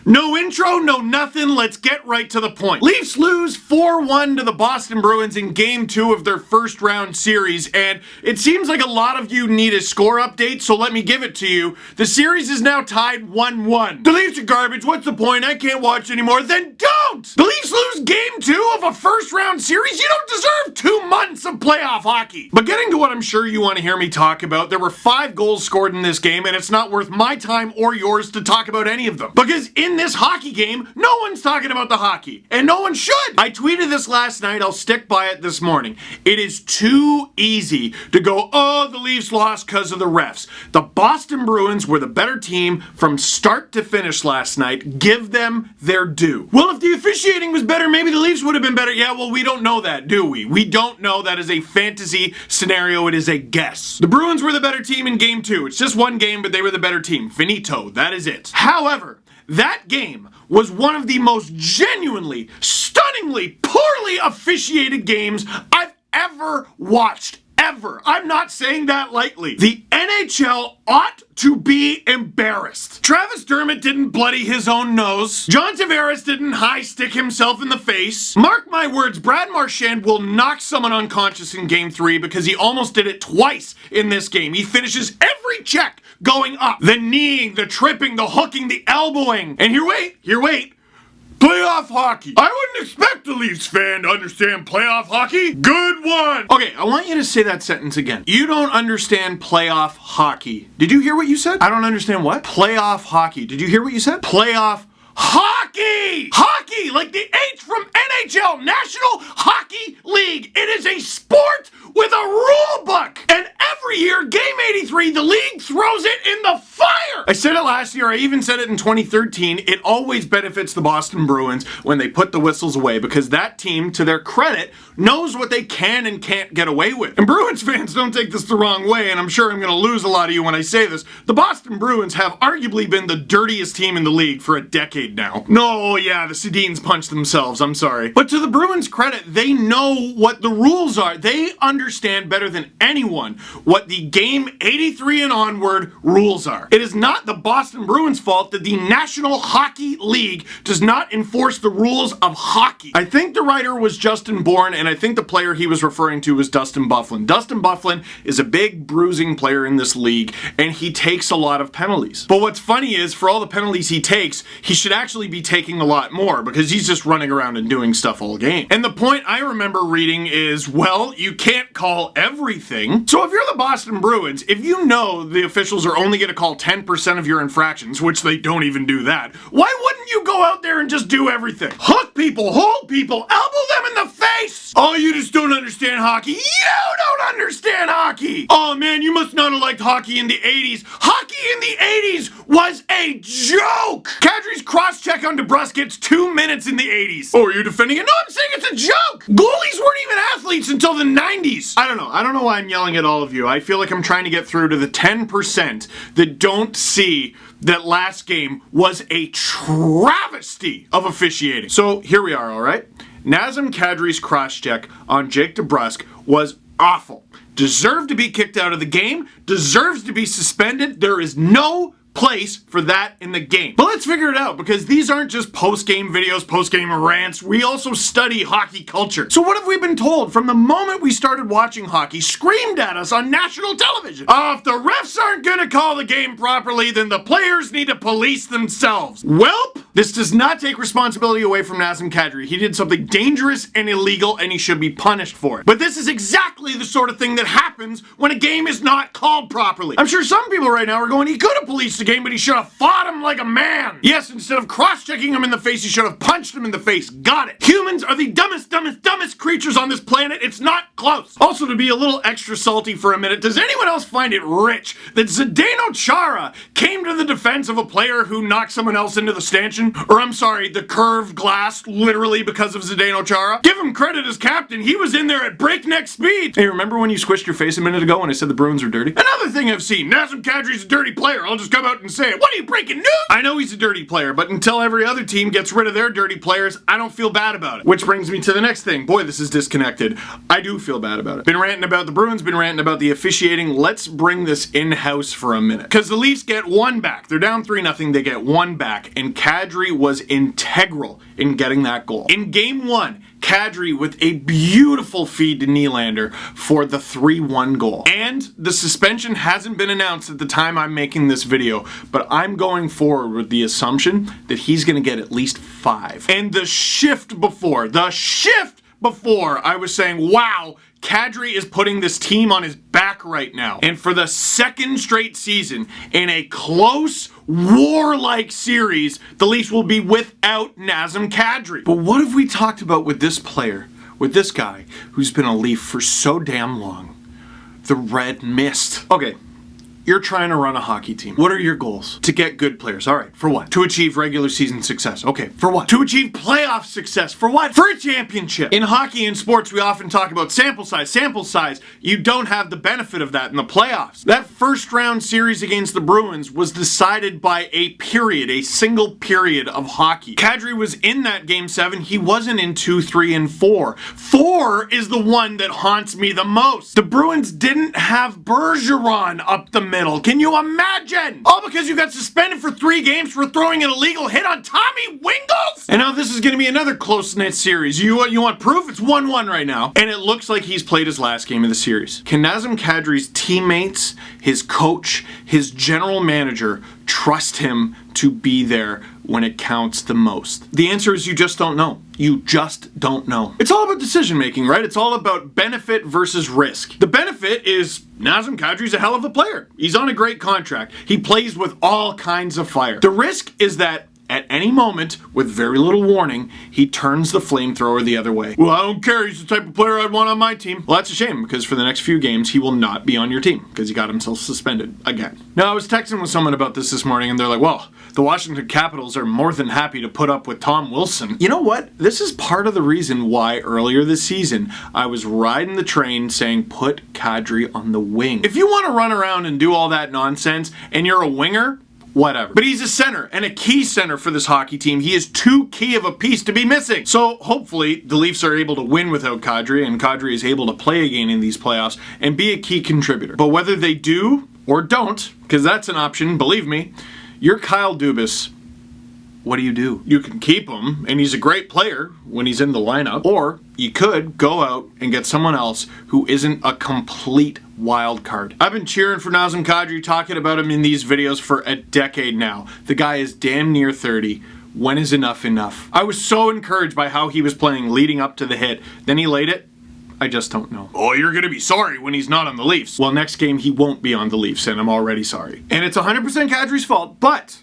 No intro, no nothing, let's get right to the point. Leafs lose 4-1 to the Boston Bruins in Game 2 of their first round series, and it seems like a lot of you need a score update, so let me give it to you. The series is now tied 1-1. The Leafs are garbage, what's the point? I can't watch anymore. Then don't! The Leafs lose Game 2 of a first round series? You don't deserve 2 months of playoff hockey. But getting to what I'm sure you want to hear me talk about, there were 5 goals scored in this game, and it's not worth my time or yours to talk about any of them. Because in this hockey game, no one's talking about the hockey, and no one should. I tweeted this last night, I'll stick by it this morning. It is too easy to go, oh, the Leafs lost because of the refs. The Boston Bruins were the better team from start to finish last night. Give them their due. Well, if the officiating was better, maybe the Leafs would have been better. Yeah, well, we don't know that, do we? We don't know. That is a fantasy scenario. It is a guess. The Bruins were the better team in Game 2. It's just one game, but they were the better team. Finito. That is it. However, that game was one of the most genuinely, stunningly, poorly officiated games I've ever watched. Ever. I'm not saying that lightly. The NHL ought to be embarrassed. Travis Dermott didn't bloody his own nose. John Tavares didn't high stick himself in the face. Mark my words, Brad Marchand will knock someone unconscious in Game 3 because he almost did it twice in this game. He finishes every check going up. The kneeing, the tripping, the hooking, the elbowing. And here wait. Playoff hockey. I wouldn't expect a Leafs fan to understand playoff hockey. Good one. Okay, I want you to say that sentence again. You don't understand playoff hockey. Did you hear what you said? I don't understand what? Playoff hockey. Did you hear what you said? Playoff hockey! Hockey! Like the H from NHL, National Hockey League. It is a sport with a rule book. And every year, Game 83, the league throws it in the fire. I said it last year, I even said it in 2013. It always benefits the Boston Bruins when they put the whistles away because that team, to their credit, knows what they can and can't get away with. And Bruins fans, don't take this the wrong way, and I'm sure I'm going to lose a lot of you when I say this. The Boston Bruins have arguably been the dirtiest team in the league for a decade now. No, yeah, the Sedins punched themselves, I'm sorry. But to the Bruins' credit, they know what the rules are. They understand better than anyone what the Game 83 and onward rules are. It is not the Boston Bruins' fault that the National Hockey League does not enforce the rules of hockey. I think the writer was Justin Bourne, and I think the player he was referring to was Dustin Byfuglien. Dustin Byfuglien is a big bruising player in this league, and he takes a lot of penalties. But what's funny is, for all the penalties he takes, he should actually be taking a lot more, because he's just running around and doing stuff all game. And the point I remember reading is, well, you can't call everything. So if you're the Boston Bruins, if you know the officials are only going to call 10% of your infractions, which they don't even do that, why wouldn't you go out there and just do everything? Hook people, hold people, elbow them in the face! Oh, you just don't understand hockey. You don't understand hockey! Oh man, you must not have liked hockey in the 80s. Hockey in the 80s was a joke! Kadri's cross-check on DeBrusk gets 2 minutes in the 80s. Oh, are you defending it? No, I'm saying it's a joke! Goalies weren't even athletes until the 90s. I don't know why I'm yelling at all of you. I feel like I'm trying to get through to the 10% that don't see that last game was a travesty of officiating. So here we are, alright? Nazem Kadri's cross-check on Jake DeBrusk was awful. Deserved to be kicked out of the game, deserves to be suspended. There is no place for that in the game. But let's figure it out, because these aren't just post-game videos, post-game rants. We also study hockey culture. So what have we been told from the moment we started watching hockey, screamed at us on national television? If the refs aren't gonna call the game properly, then the players need to police themselves. Welp, this does not take responsibility away from Nazem Kadri. He did something dangerous and illegal, and he should be punished for it. But this is exactly the sort of thing that happens when a game is not called properly. I'm sure some people right now are going, he could have policed the game, but he should have fought him like a man. Yes, instead of cross-checking him in the face, he should have punched him in the face. Got it. Humans are the dumbest creatures on this planet. It's not close. Also, to be a little extra salty for a minute, does anyone else find it rich that Zdeno Chara came to the defense of a player who knocked someone else into the stanchion? Or I'm sorry, the curved glass, literally because of Zdeno Chara? Give him credit as captain. He was in there at breakneck speed. Hey, remember when you squished your face a minute ago when I said the Bruins are dirty? Another thing I've seen, Nazem Kadri's a dirty player. I'll just come out and say it. What are you, breaking news? I know he's a dirty player, but until every other team gets rid of their dirty players, I don't feel bad about it. Which brings me to the next thing. Boy, this is disconnected. I do feel bad about it. Been ranting about the Bruins, been ranting about the officiating. Let's bring this in-house for a minute. Because the Leafs get one back. They're down 3-0, they get one back. And Kadri Kadri was integral in getting that goal. In game 1, Kadri with a beautiful feed to Nylander for the 3-1 goal. And the suspension hasn't been announced at the time I'm making this video, but I'm going forward with the assumption that he's going to get at least 5. And the shift before, I was saying, wow, Kadri is putting this team on his back right now. And for the second straight season, in a close, war-like series, the Leafs will be without Nazem Kadri. But what have we talked about with this player, with this guy, who's been a Leaf for so damn long? The red mist. Okay. You're trying to run a hockey team. What are your goals? To get good players. All right, for what? To achieve regular season success. Okay, for what? To achieve playoff success. For what? For a championship. In hockey and sports, we often talk about sample size. Sample size. You don't have the benefit of that in the playoffs. That first round series against the Bruins was decided by a single period of hockey. Kadri was in that game 7. He wasn't in 2, 3, and 4. 4 is the one that haunts me the most. The Bruins didn't have Bergeron up the middle. Can you imagine? All because you got suspended for 3 games for throwing an illegal hit on Tommy Wingels? And now this is going to be another close-knit series. You want proof? It's 1-1 right now. And it looks like he's played his last game of the series. Can Nazem Kadri's teammates, his coach, his general manager trust him to be there when it counts the most? The answer is you just don't know. You just don't know. It's all about decision making, right? It's all about benefit versus risk. The benefit is Nazem Kadri's a hell of a player. He's on a great contract. He plays with all kinds of fire. The risk is that at any moment, with very little warning, he turns the flamethrower the other way. Well, I don't care. He's the type of player I'd want on my team. Well, that's a shame, because for the next few games, he will not be on your team, because he got himself suspended again. Now, I was texting with someone about this morning, and they're like, well, the Washington Capitals are more than happy to put up with Tom Wilson. You know what? This is part of the reason why earlier this season, I was riding the train saying, put Kadri on the wing. If you want to run around and do all that nonsense, and you're a winger, whatever. But he's a center, and a key center for this hockey team. He is too key of a piece to be missing. So hopefully the Leafs are able to win without Kadri, and Kadri is able to play again in these playoffs and be a key contributor. But whether they do or don't, because that's an option, believe me, you're Kyle Dubas. What do? You can keep him, and he's a great player when he's in the lineup, or you could go out and get someone else who isn't a complete wild card. I've been cheering for Nazem Kadri, talking about him in these videos for a decade now. The guy is damn near 30. When is enough enough? I was so encouraged by how he was playing leading up to the hit. Then he laid it. I just don't know. Oh, you're gonna be sorry when he's not on the Leafs. Well, next game he won't be on the Leafs, and I'm already sorry. And it's 100% Kadri's fault, but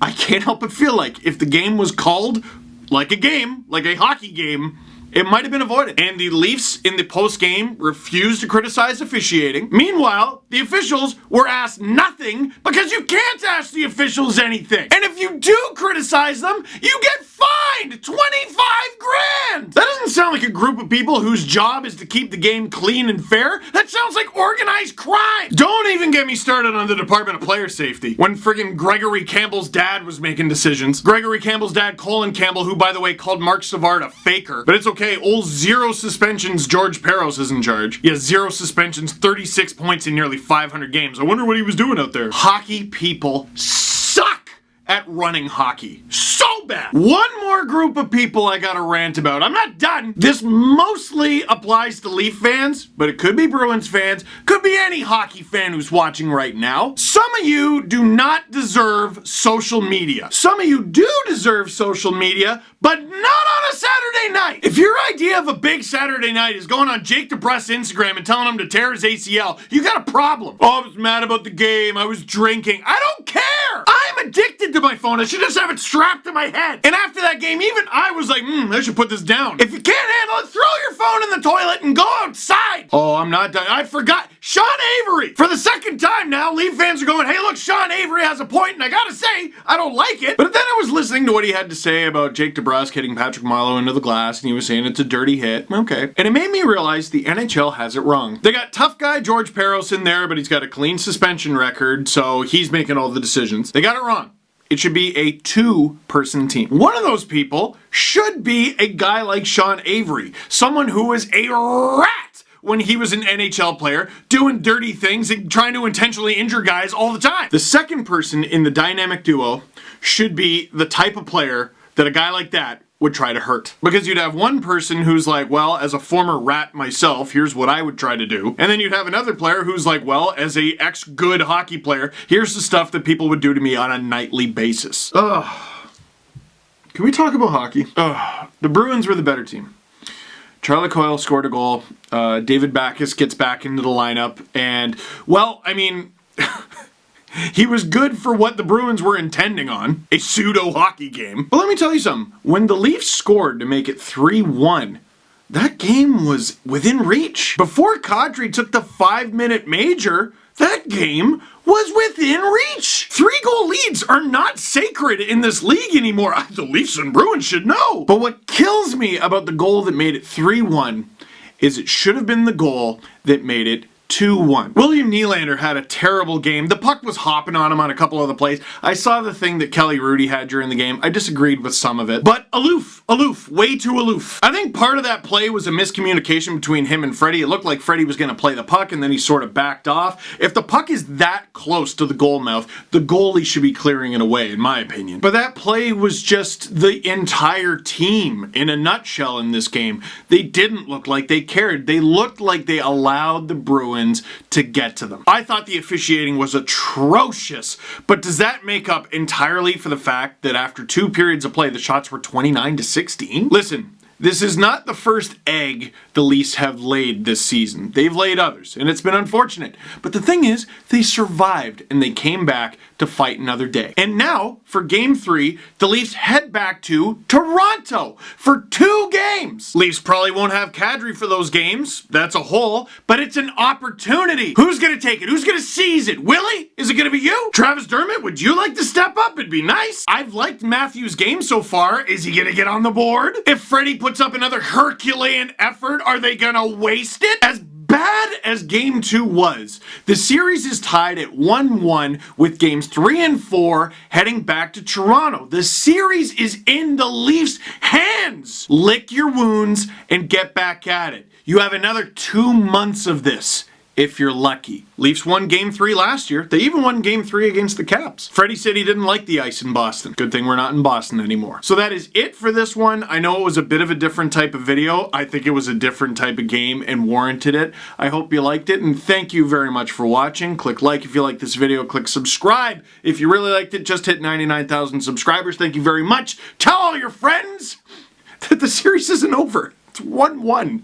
I can't help but feel like if the game was called like a game, like a hockey game, it might have been avoided. And the Leafs in the post-game refused to criticize officiating. Meanwhile, the officials were asked nothing because you can't ask the officials anything. And if you do criticize them, you get fined 25 grand. That doesn't sound like a group of people whose job is to keep the game clean and fair. That sounds like organized crime. Don't even get me started on the Department of Player Safety. When friggin' Gregory Campbell's dad was making decisions. Gregory Campbell's dad, Colin Campbell, who by the way called Mark Savard a faker. But it's okay. Old 0 suspensions George Peros is in charge. Yeah, 0 suspensions, 36 points in nearly 500 games. I wonder what he was doing out there. Hockey people suck at running hockey. So bad. One more group of people I gotta rant about. I'm not done. This mostly applies to Leaf fans, but it could be Bruins fans, could be any hockey fan who's watching right now. Some of you do not deserve social media. Some of you do deserve social media, but not on a Saturday night. If your idea of a big Saturday night is going on Jake DeBrusk's Instagram and telling him to tear his ACL, you got a problem. Oh, I was mad about the game. I was drinking. I don't care. I'm addicted to my phone. I should just have it strapped to my head. And after that game, even I was like, I should put this down. If you can't handle it, throw your phone in the toilet and go outside. Oh, I'm not done. I forgot. Sean Avery. For the second time now, Leaf fans are going, hey, look, Sean Avery has a point, and I gotta say, I don't like it. But then I was listening to what he had to say about Jake DeBrusk hitting Patrick Marleau into the glass, and he was saying it's a dirty hit. Okay. And it made me realize the NHL has it wrong. They got tough guy George Peros in there, but he's got a clean suspension record, so he's making all the decisions. They got it wrong. It should be a 2-person team. One of those people should be a guy like Sean Avery, someone who was a rat when he was an NHL player, doing dirty things and trying to intentionally injure guys all the time. The second person in the dynamic duo should be the type of player that a guy like that would try to hurt. Because you'd have one person who's like, well, as a former rat myself, here's what I would try to do. And then you'd have another player who's like, well, as a ex-good hockey player, here's the stuff that people would do to me on a nightly basis. Ugh. Can we talk about hockey? Ugh. The Bruins were the better team. Charlie Coyle scored a goal. David Backes gets back into the lineup. And, well, I mean... he was good for what the Bruins were intending on, a pseudo-hockey game. But let me tell you something. When the Leafs scored to make it 3-1, that game was within reach. Before Kadri took the 5-minute major, that game was within reach. 3-goal leads are not sacred in this league anymore. The Leafs and Bruins should know. But what kills me about the goal that made it 3-1 is it should have been the goal that made it 2-1. William Nylander had a terrible game. The puck was hopping on him on a couple of the plays. I saw the thing that Kelly Rudy had during the game. I disagreed with some of it. But aloof, way too aloof. I think part of that play was a miscommunication between him and Freddie. It looked like Freddie was going to play the puck and then he sort of backed off. If the puck is that close to the goal mouth, the goalie should be clearing it away, in my opinion. But that play was just the entire team in a nutshell in this game. They didn't look like they cared. They looked like they allowed the Bruins to get to them. I thought the officiating was atrocious, but does that make up entirely for the fact that after 2 periods of play, the shots were 29-16? Listen, this is not the first egg the Leafs have laid this season. They've laid others, and it's been unfortunate. But the thing is, they survived, and they came back to fight another day. And now, for Game 3, the Leafs head back to Toronto for 2 games. Leafs probably won't have Kadri for those games. That's a hole, but it's an opportunity. Who's gonna take it? Who's gonna seize it? Willie? Is it gonna be you? Travis Dermott, would you like to step up? It'd be nice. I've liked Matthews' game so far. Is he gonna get on the board? If Freddie puts up another Herculean effort, are they gonna waste it? As bad as Game 2 was, the series is tied at 1-1 with Games 3 and 4 heading back to Toronto. The series is in the Leafs' hands. Lick your wounds and get back at it. You have another 2 months of this. If you're lucky. Leafs won Game 3 last year. They even won Game 3 against the Caps. Freddie said he didn't like the ice in Boston. Good thing we're not in Boston anymore. So that is it for this one. I know it was a bit of a different type of video. I think it was a different type of game and warranted it. I hope you liked it, and thank you very much for watching. Click like if you like this video. Click subscribe if you really liked it. Just hit 99,000 subscribers. Thank you very much. Tell all your friends that the series isn't over. It's 1-1.